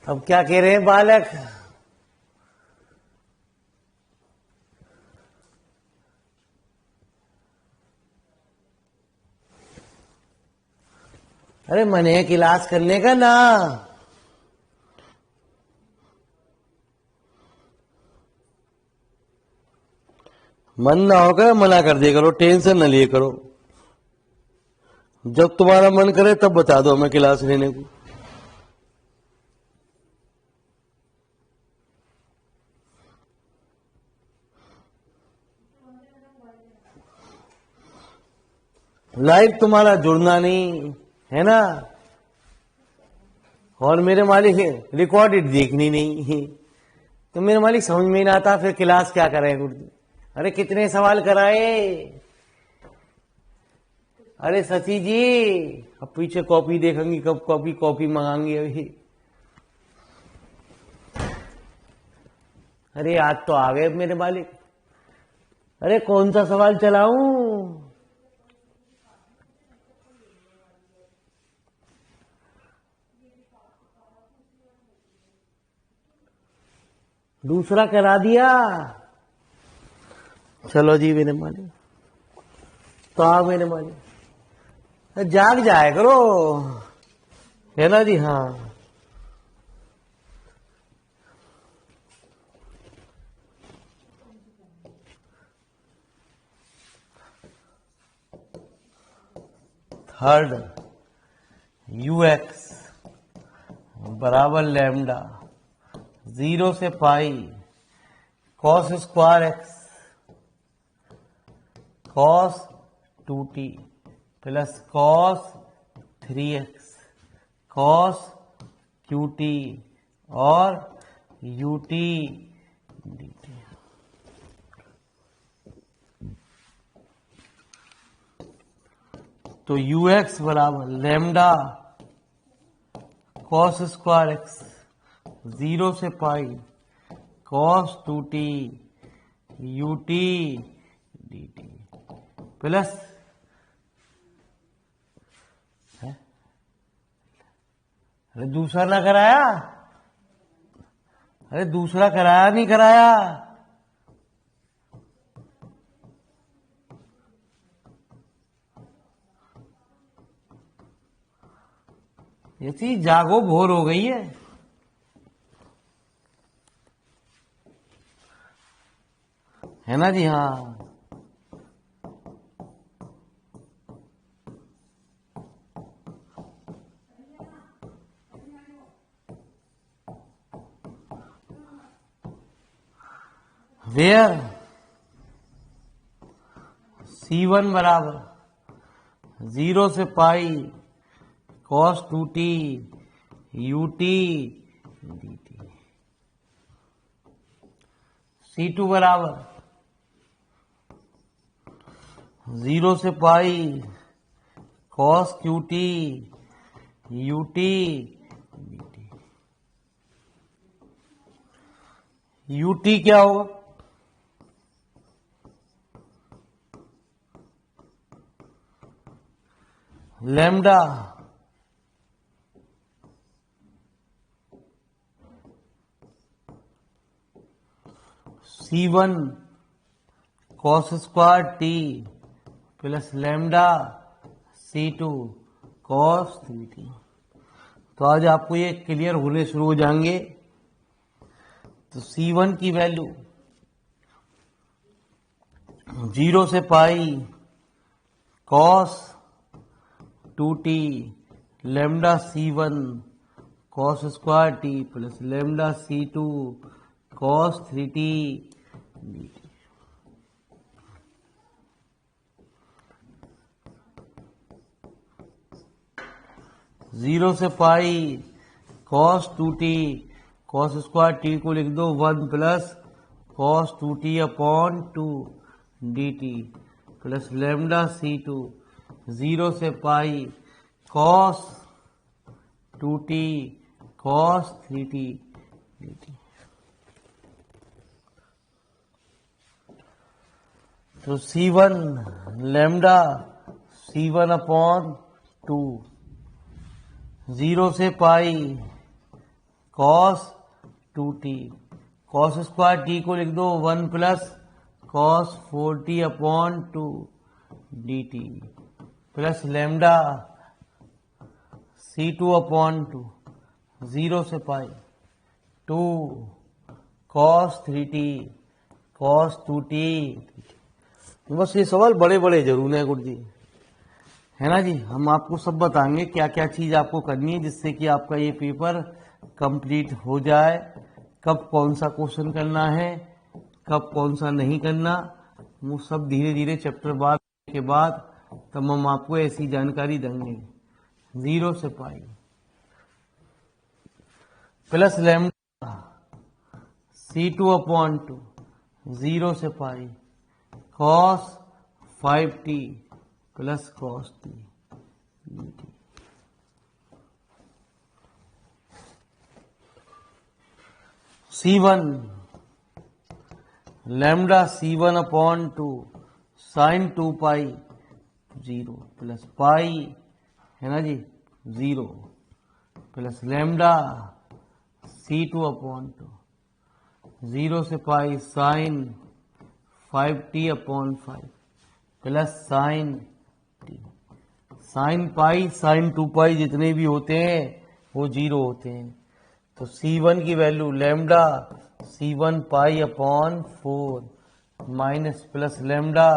अब क्या कह रहे हैं बालक? अरे मन है क्लास करने का ना। मन ना होगा मना कर दिया करो, टेंशन न लिए करो। जब तुम्हारा मन करे तब बता दो हमें क्लास लेने को। लाइव तुम्हारा जुड़ना नहीं है ना, और मेरे मालिक रिकॉर्डेड देखनी नहीं। तो मेरे मालिक समझ में नहीं आता फिर क्लास क्या करें। अरे कितने सवाल कराए। अरे सची जी, अब पीछे कॉपी देखेंगी, कब कॉपी मंगाएंगी अभी। अरे आज तो आ गए मेरे मालिक। अरे कौन सा सवाल चलाऊं? दूसरा करा दिया। चलो जी मेरे मालिक, तो आ मेरे मालिक जाग जाए करो, है ना जी। हाँ थर्ड ux बराबर लैम्डा 0 से पाई cos square x cos 2t plus cos 3x cos qt और ut dt। तो ux बराबर लैम्डा cos स्क्वायर x 0 से पाई cos 2t ut dt plus अरे दूसरा ना कराया। अरे दूसरा कराया नहीं कराया। ये चीज जागो भोर हो गई है ना जी। हाँ वेयर C1 बराबर 0 से पाई cos 2t ut dt। C2 बराबर 0 से पाई cos qt ut dt। ut क्या होगा? Lambda C1 cos square t plus lambda C2 cos 3t। तो आज आपको ये क्लियर होने शुरू हो जाएंगे। तो C1 की वैल्यू 0 से पाई cos 2t lambda C1 cos square t plus lambda C2 cos 3t dt। 0 से पाई cos 2t cos square t को लिख दो 1 plus cos 2t upon 2 dt plus lambda C2 0 से पाई cos 2t cos 3t dt। तो C1 lambda C1 upon 2 0 से pi cos 2t, cos square T को लिख दो 1 plus cos 4t upon 2 dt plus lambda C2 upon 2 0 से पाई 2 cos 3t cos 2t। बस ये सवाल बड़े बड़े जरूर हैं गुरु जी, है ना जी। हम आपको सब बताएंगे क्या क्या चीज आपको करनी है जिससे कि आपका ये पेपर कंप्लीट हो जाए। कब कौन सा क्वेश्चन करना है, कब कौन सा नहीं करना, वो सब धीरे धीरे चैप्टर बाद के बाद तब हम आपको ऐसी जानकारी देंगे। 0 से pi plus lambda C2 upon 2 0 से pi cos 5t plus cos t C1 lambda C1 upon 2 sine 2 pi 0 plus pi, है ना जी, 0 प्लस लैम्डा C2 अपॉन 2 0 से pi sine 5t upon 5 plus sign t। Sine pi sine 2 पाई जितने भी होते हैं वो 0 होते हैं। तो C1 की वैल्यू लैम्डा C1 पाई upon 4 minus plus lambda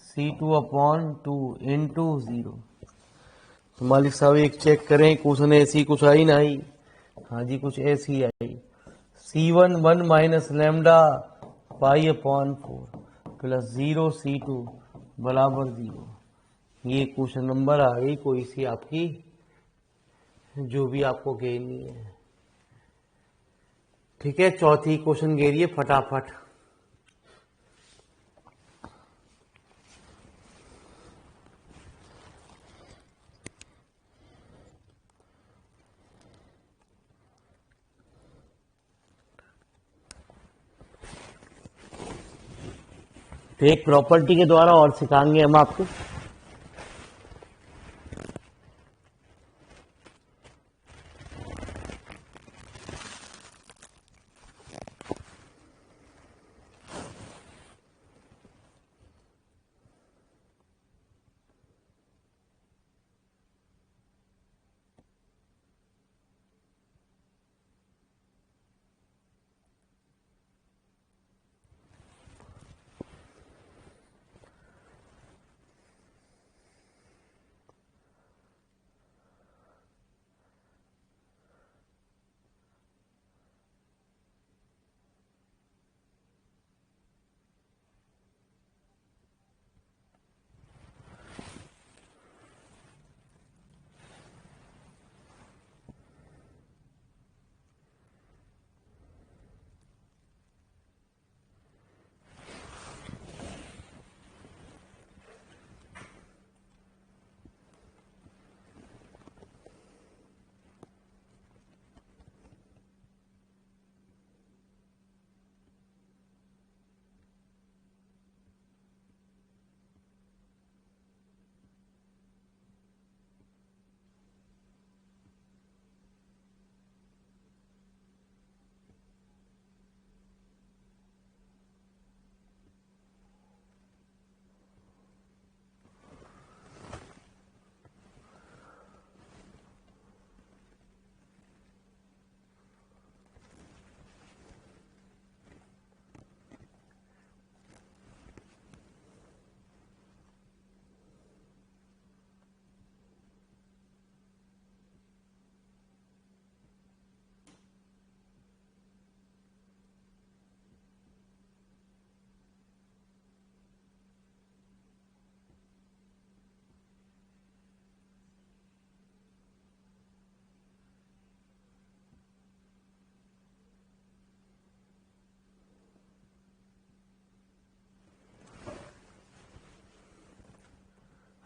C2 upon 2 into 0। तो मालिक साहब एक चेक करें क्वेश्चन ऐसी कुछ आई ना आई? हाँ जी कुछ ऐसी आई। C1 1 माइनस लैम्डा पाई अपॉन 4 प्लस 0 C2 बराबर 0। ये क्वेश्चन नंबर आ गई कोई सी आपकी जो भी आपको घेरनी है। ठीक है, चौथी क्वेश्चन घेरिए फटाफट। तो एक प्रॉपर्टी के द्वारा और सिखाएंगे हम आपको।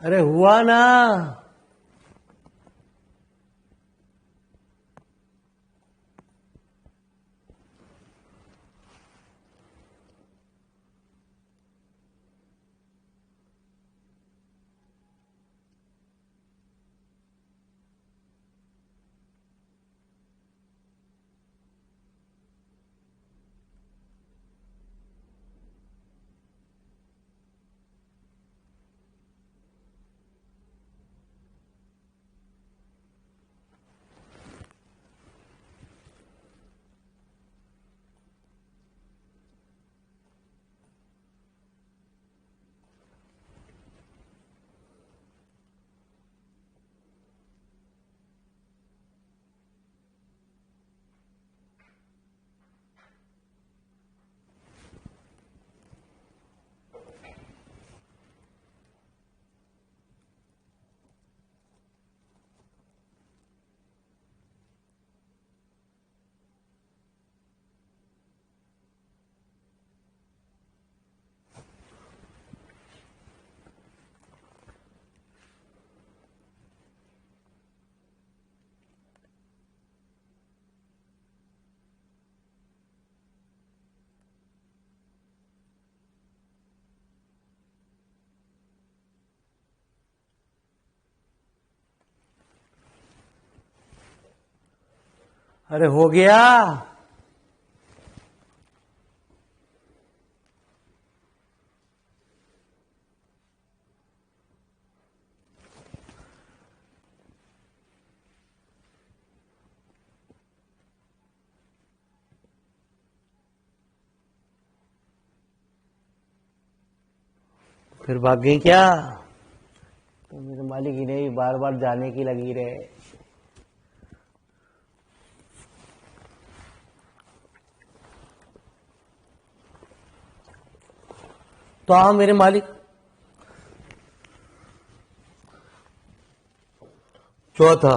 अरे हुआ ना। अरे हो गया। फिर भाग गई क्या? तो मेरे मालिक ही नहीं, बार बार जाने की लगी रहे। तो हाँ मेरे मालिक, चौथा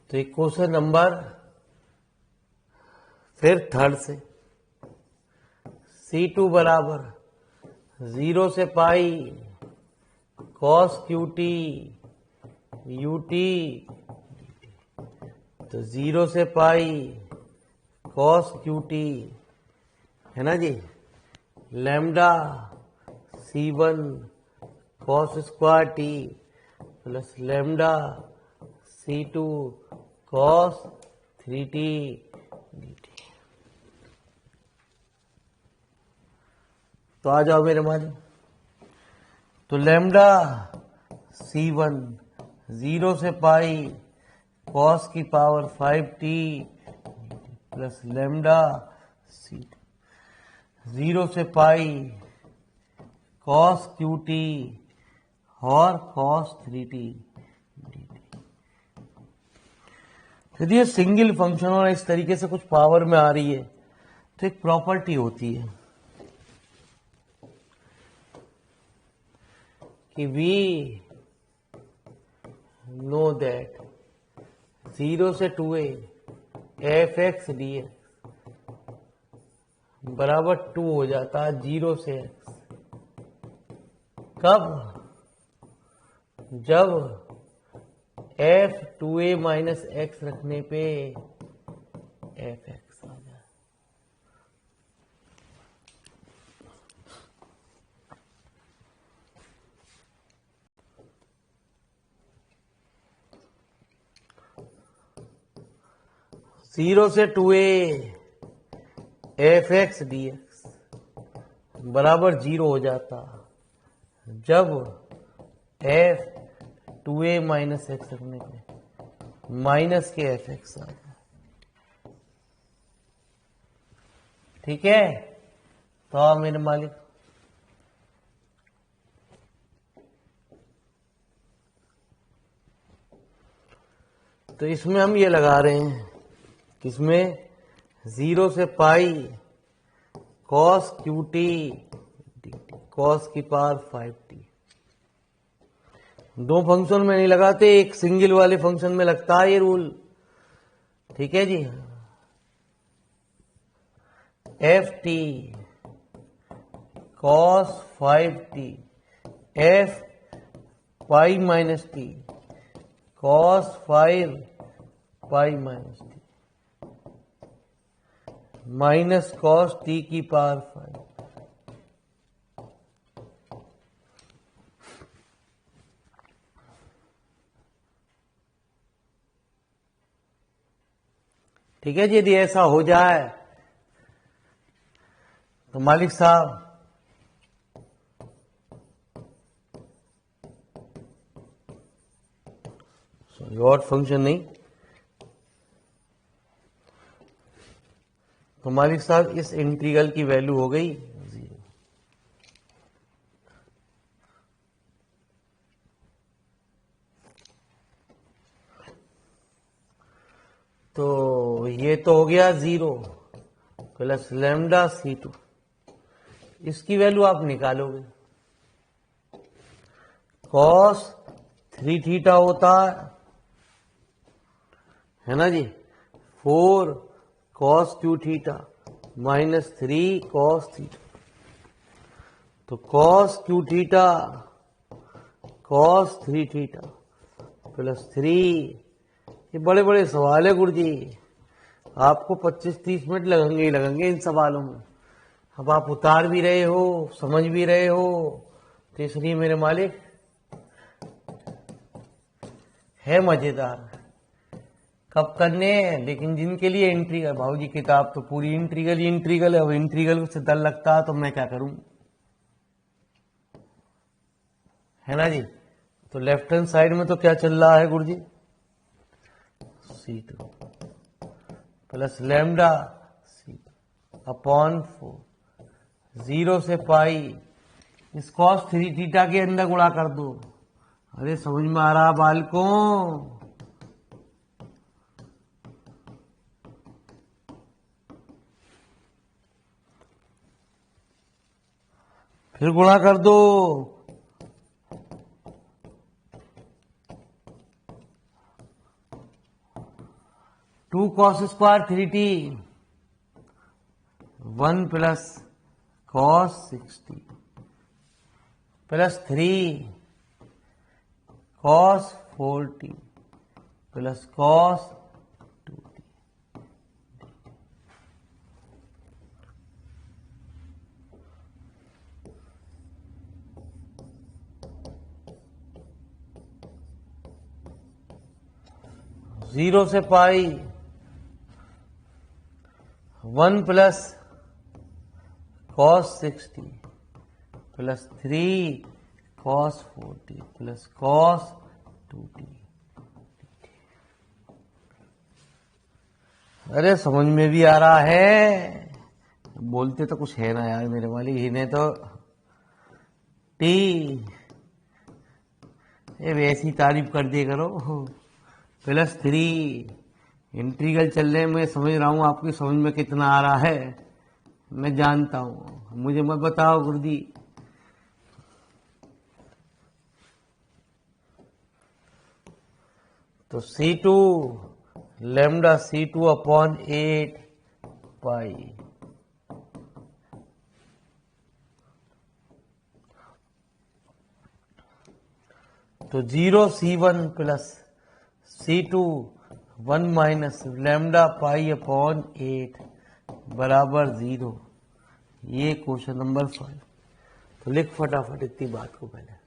तो एक क्वेश्चन नंबर फिर थर्ड से, C2 बराबर 0 से pi cos cube t u t, तो 0 से पाई कॉस क्यू टी है ना जी, lambda C1 cos square t plus lambda C2 cos 3t dt। तो आ जाओ मेरे मालिक, तो लैम्डा C1 0 से पाई कॉस की power 5t plus lambda C2 0 से पाई कॉस क्यू टी और कॉस 3t। यदि ये सिंगल फंक्शन और इस तरीके से कुछ पावर में आ रही है तो एक प्रॉपर्टी होती है कि वी नो दैट 0 से 2a F x D x बराबर 2 हो जाता है 0 से x। कब? जब f 2a माइनस एक्स रखने पे एफ एक्स आ जाए। जीरो से 2a F x D x बराबर 0 हो जाता जब f 2a माइनस एक्स रखने पे माइनस के एफ एक्स आ जाए। ठीक है, तो आओ मेरे मालिक, तो इसमें हम ये लगा रहे हैं, किसमें? 0 से pi cos cube T cos की पावर 5t। दो फंक्शन में नहीं लगाते, एक सिंगल वाले फंक्शन में लगता है ये रूल। ठीक है जी, F t cos 5t F pi minus t cos 5 pi minus t minus cos t की पावर 5। ठीक है जी, यदि ऐसा हो जाए तो मालिक साहब और फंक्शन नहीं, तो मालिक साहब इस इंटीग्रल की वैल्यू हो गई 0। तो ये तो हो गया 0 प्लस लैम्डा C2, इसकी वैल्यू आप निकालोगे। कॉस 3 थीटा होता है ना जी, 4 cos cube theta minus 3 cos theta. तो cos cube theta cos 3 theta +3। ये बड़े बड़े सवाल है गुरुजी, आपको 25-30 मिनट लगेंगे ही लगेंगे इन सवालों में। अब आप उतार भी रहे हो, समझ भी रहे हो, तो इसलिए मेरे मालिक है मजेदार। कब करने हैं, लेकिन जिनके लिए इंट्रीगल, भाऊजी किताब तो पूरी इंट्रीगल ही इंट्रीगल है, अब इंट्रीगल से डर लगता है तो मैं क्या करूं, है ना जी। तो लेफ्ट हैंड साइड में तो क्या चल रहा है गुरुजी, C2 plus lambda C2 upon 4, 0 से पाई, इस cos 3 थीटा के अंदर गुणा कर दो। अरे समझ में आ रहा बालकों, फिर गुणा कर दो। 2 cos square 3t 1 plus cos 6t plus 3 cos 4t plus cos 2t। Zero से पाई 1 plus cos 6t plus 3 cos 4t plus cos 2t। अरे समझ में भी आ रहा है, बोलते तो कुछ है ना यार मेरे वाले, इन्हें तो टी ये वैसी तारीफ कर दिया करो। +3 इंटीग्रल चल रहे हैं, मैं समझ रहा हूँ आपकी समझ में कितना आ रहा है, मैं जानता हूँ, मुझे मत बताओ गुरुजी। तो C2 लैम्डा C2 अपॉन 8 पाई, तो 0 C1 plus C2 1 minus lambda pi upon 8 बराबर 0। ये क्वेश्चन नंबर 5। तो लिख फटाफट इतनी बात को पहले।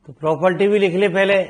तो प्रॉपर्टी भी लिख ले पहले।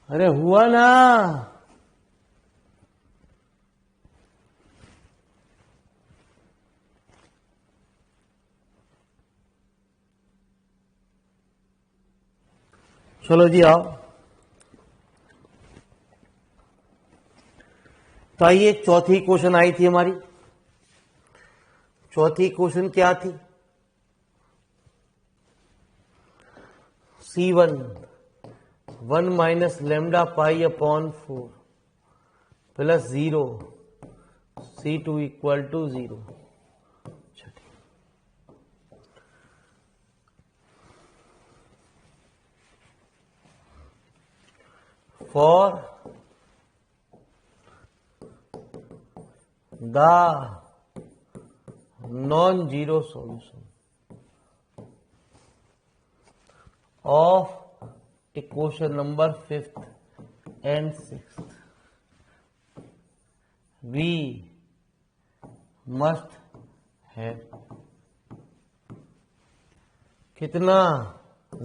अरे हुआ ना। चलो जी आओ। तो आइए चौथी क्वेश्चन आई थी हमारी। चौथी क्वेश्चन क्या थी? C1 1 minus lambda pi upon 4 plus 0 C2 equal to 0। For the non zero solution of equation number 5th and 6th, we must have कितना?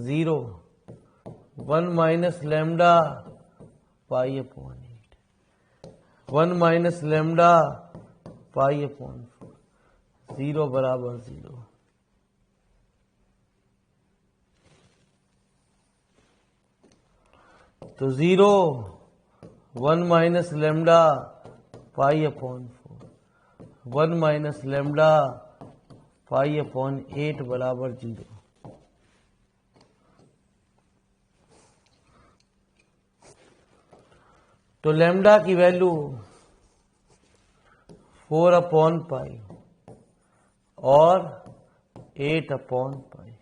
0 1 minus lambda pi upon 8 1 minus lambda पाई upon 4 0 बराबर 0। तो 0 1 minus lambda pi upon 4 1 minus lambda pi upon 8 बराबर 0। तो lambda की value 4 upon पाई और 8 upon pi.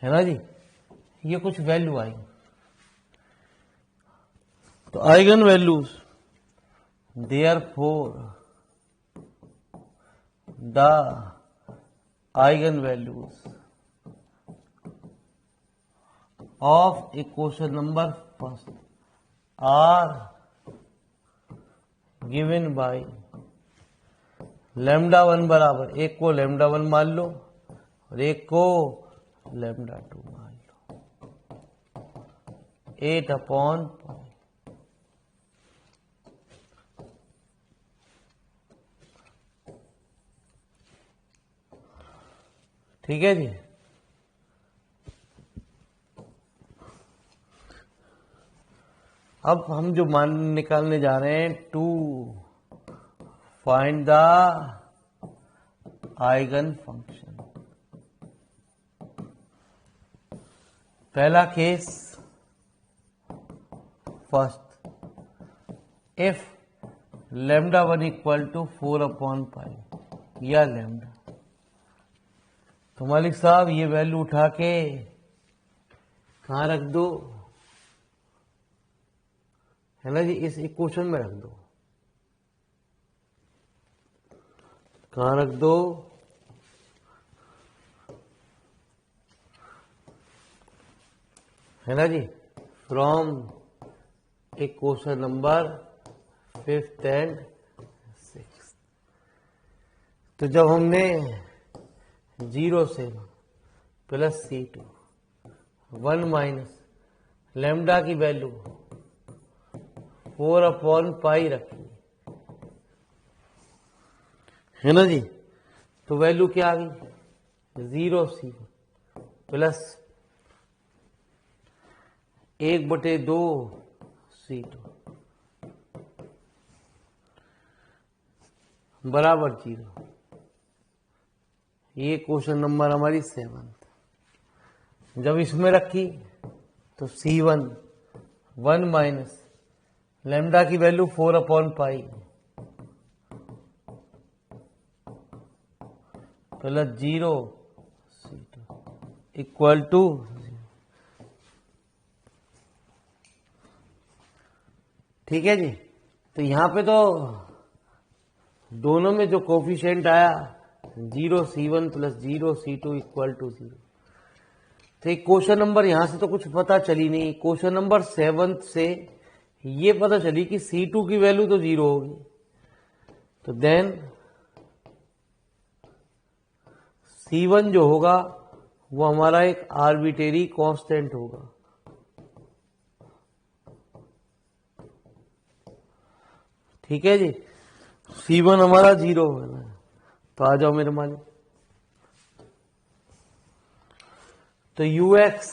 है ना जी? ये कुछ वैल्यू आई। तो eigen values therefore the eigen values of equation number first are given by lambda 1 बराबर, एक को लैम्डा 1 मान लो और एक को लैम्डा 2 मान लो, 8 अपॉन पाई। ठीक है जी। अब हम जो मान निकालने जा रहे हैं, to find the eigen function. पहला case first, if lambda 1 equal to 4 upon pi या लैम्डा, तो मालिक साहब ये वैल्यू उठा के कहां रख दो? है ना जी, इस इक्वेशन में रख दो। कहां रख दो? है ना जी, from equation number 5th and 6th। तो जब हमने 0 से प्लस C2 1 माइनस लैम्डा की वैल्यू 4 अपॉन पाई रखी, है ना जी, तो वैल्यू क्या आ गई? 0 C प्लस 1/2 C2 बराबर 0। ये क्वेश्चन नंबर हमारी 7th। जब इसमें रखी तो C1 1 माइनस लैम्डा की value 4 upon pi plus 0 C2 equal to 0। ठीक है जी। तो यहां पे तो दोनों में जो कोफिशिएंट आया 0 C1 plus 0 C2 equal to 0। तो क्वेश्चन नंबर यहां से तो कुछ पता चली नहीं। क्वेश्चन नंबर 7th से ये पता चली कि C2 की वैल्यू तो 0 होगी। तो देन C1 जो होगा वो हमारा एक आर्बिट्रेरी कांस्टेंट होगा। ठीक है जी, C1 हमारा 0 होना है। तो आ जाओ मेरे मालिक। तो UX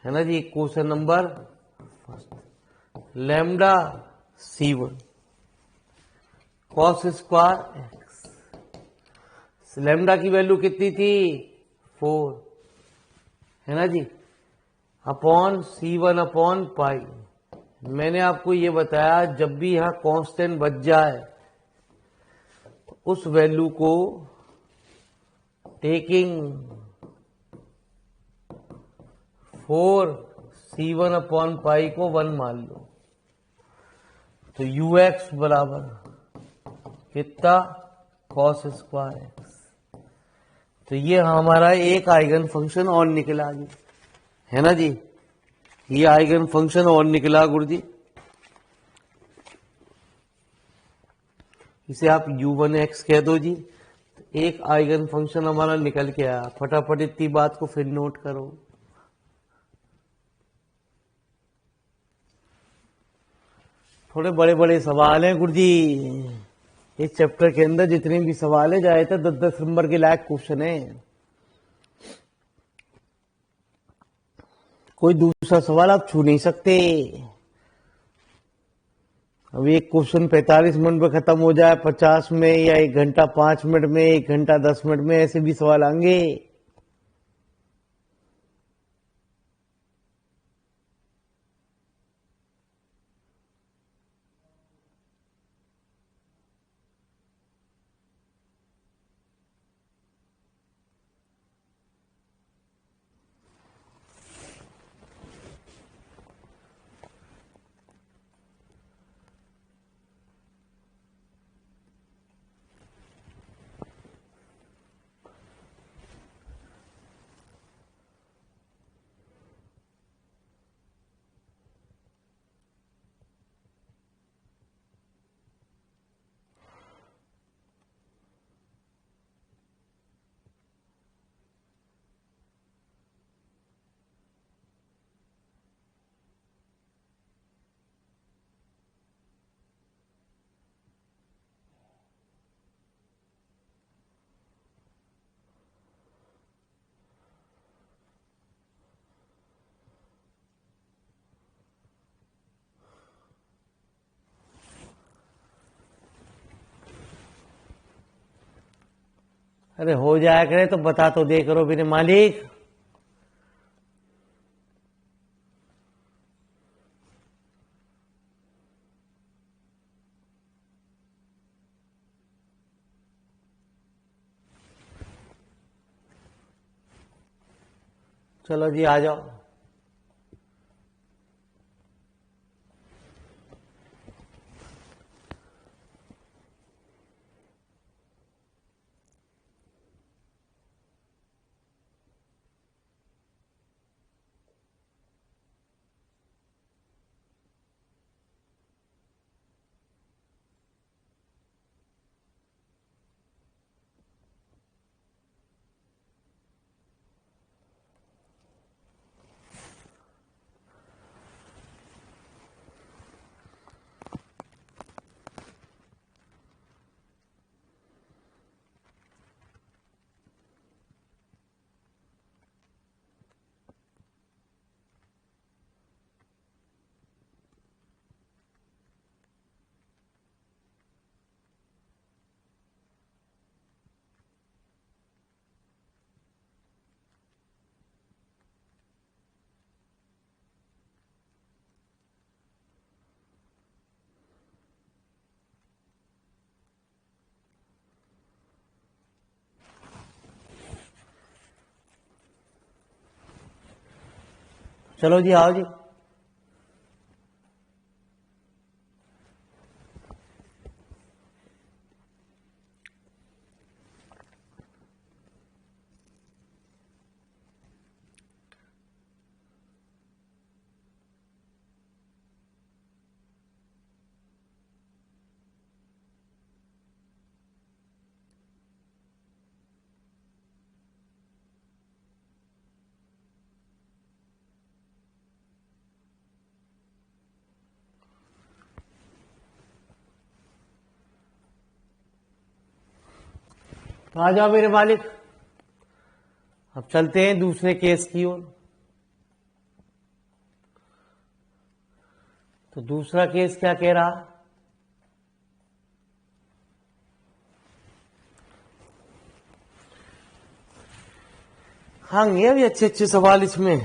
है ना जी, question number first, lambda C1 cos square x. Lambda की वैल्यू कितनी थी? 4 है ना जी, अपॉन C1 अपॉन पाई। मैंने आपको ये बताया जब भी यहां कांस्टेंट बच जाए तो उस वैल्यू को टेकिंग 4 C1 अपॉन पाई को 1 मान लो। तो UX बराबर कितना? Cos square x. तो ये हमारा एक आइगन फंक्शन और निकला जी, है ना जी, ये आइगन फंक्शन और निकला गुरुजी। इसे आप U1x कह दो जी। एक आइगन फंक्शन हमारा निकल के आया। फटाफट इतनी बात को फिर नोट करो। थोड़े बड़े बड़े सवाल हैं गुरुजी इस चैप्टर के अंदर। जितने भी सवाल है जाए तो 10-10 नंबर के लायक क्वेश्चन है। कोई दूसरा सवाल आप छू नहीं सकते। अब एक क्वेश्चन 45 मिनट में खत्म हो जाए, 50 में, या 1 घंटा 5 मिनट में, 1 घंटा 10 मिनट में, ऐसे भी सवाल आएंगे। अरे हो जाया करे तो बता तो दे करो मेरे मालिक। चलो जी आ जाओ। चलो जी आओ जी। तो आ जाओ मेरे मालिक, अब चलते हैं दूसरे केस की ओर। तो दूसरा केस क्या कह रहा? हाँ, ये भी अच्छे अच्छे सवाल इसमें।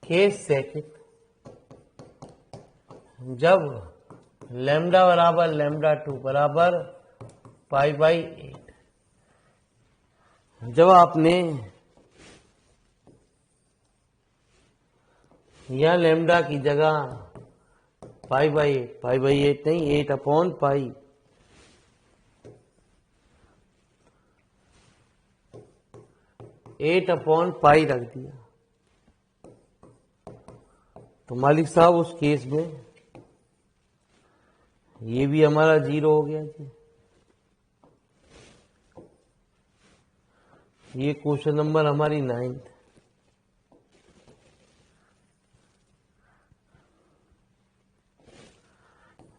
केस सेकंड, जब लैम्डा बराबर लैम्डा 2 बराबर π/8, जब आपने यह लैम्डा की जगह π/8 नहीं, 8/π, 8/π रख दिया, तो मालिक साहब उस केस में ये भी हमारा 0 हो गया जी। ये क्वेश्चन नंबर हमारी 9th।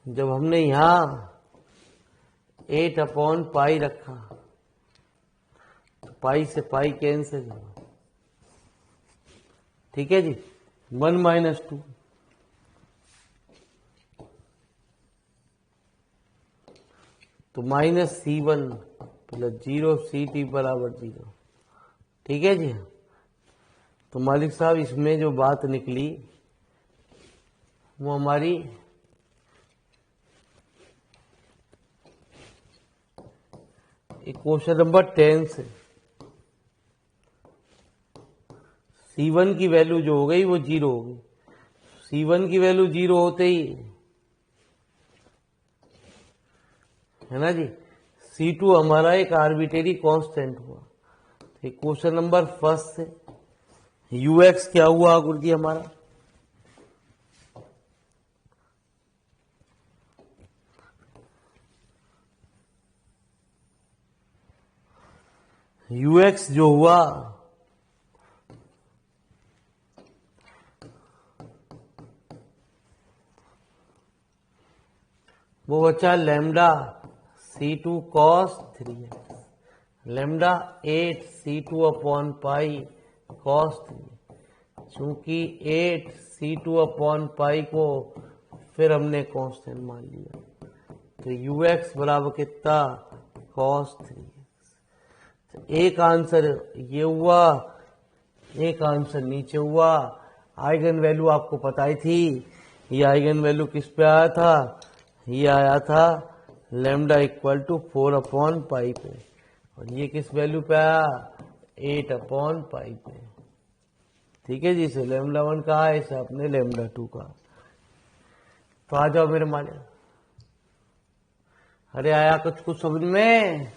जब हमने यहां 8/π रखा तो पाई से पाई कैंसिल हुआ, ठीक है जी। 1 - 2, तो -C1 + 0CT बराबर 0, ठीक है जी। तो मालिक साहब इसमें जो बात निकली वो हमारी क्वेश्चन नंबर 10 से C1 की वैल्यू जो हो गई वो 0 हो गई। C1 की वैल्यू 0 होते ही, है ना जी, C2 हमारा एक आर्बिट्रेरी कांस्टेंट हुआ। क्वेश्चन नंबर फर्स्ट से UX क्या हुआ गुरुजी हमारा? UX जो हुआ वो बचा lambda C2 cos 3x, lambda 8 C2/π cos 3, चूंकि 8 C2/π को फिर हमने कांस्टेंट मान लिया, तो UX बराबर कितना? cos 3x। तो एक आंसर ये हुआ, एक आंसर नीचे हुआ। आइगन वैल्यू आपको पता ही थी, ये आइगन वैल्यू किस पे आया था? ये आया था लैम्डा = 4/π पे, और ये किस वैल्यू पे आया? 8/π पे, ठीक है जी। इसे लैम्डा 1 कहा है, इसे आपने लैम्डा 2 कहा। तो आ जाओ मेरे मालिक, अरे आया कुछ कुछ समझ में?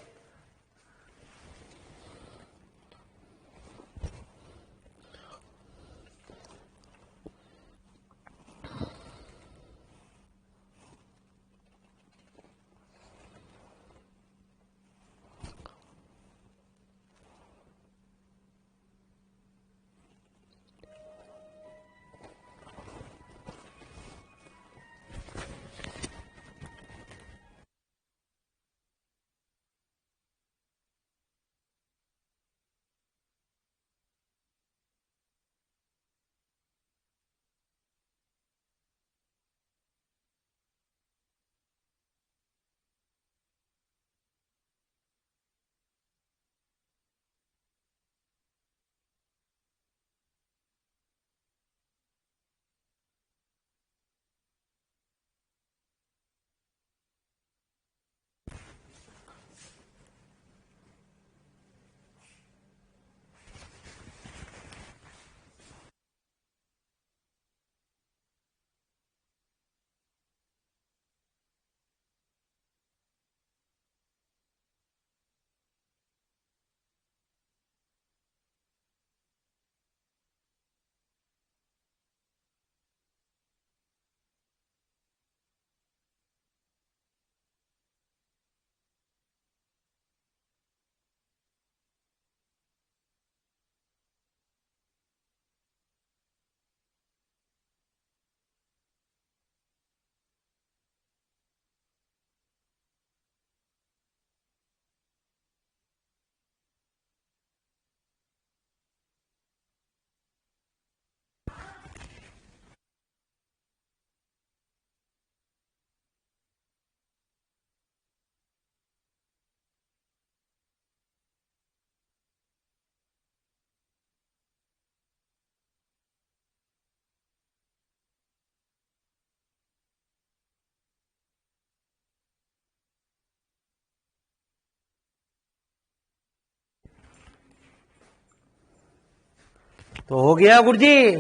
तो हो गया गुरु जी,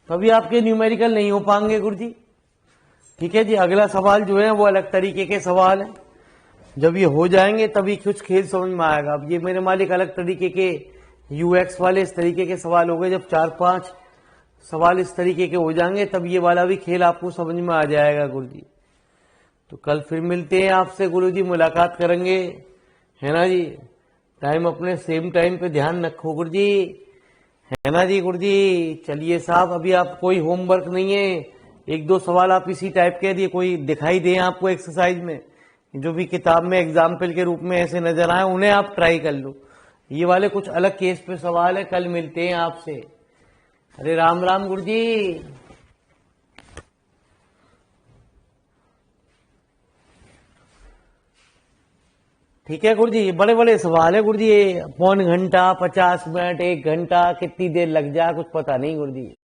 तभी आपके न्यूमेरिकल नहीं हो पाएंगे गुरु जी। ठीक है जी, अगला सवाल जो है वो अलग तरीके के सवाल है, जब ये हो जाएंगे तभी कुछ खेल समझ में आएगा। अब ये मेरे मालिक अलग तरीके के यूएक्स वाले इस तरीके के सवाल हो गए, जब 4-5 सवाल इस तरीके के हो जाएंगे तब ये वाला भी खेल आपको समझ में आ जाएगा गुरु जी। तो कल फिर मिलते हैं आपसे गुरु जी, मुलाकात करेंगे, है ना जी। टाइम अपने सेम टाइम पे ध्यान रखो गुरु जी, है ना जी गुरु जी। चलिए साहब, अभी आप कोई होमवर्क नहीं है, 1-2 सवाल आप इसी टाइप के दिए कोई दिखाई दे आपको एक्सरसाइज में, जो भी किताब में एग्जाम्पल के रूप में ऐसे नजर आए उन्हें आप ट्राई कर लो। ये वाले कुछ अलग केस पे सवाल है, कल मिलते हैं आपसे। अरे राम राम गुरु जी। ठीक है गुरु जी, बड़े बड़े सवाल है गुरु जी, पौन घंटा, 50 मिनट, 1 घंटा, कितनी देर लग जाए कुछ पता नहीं गुरु जी।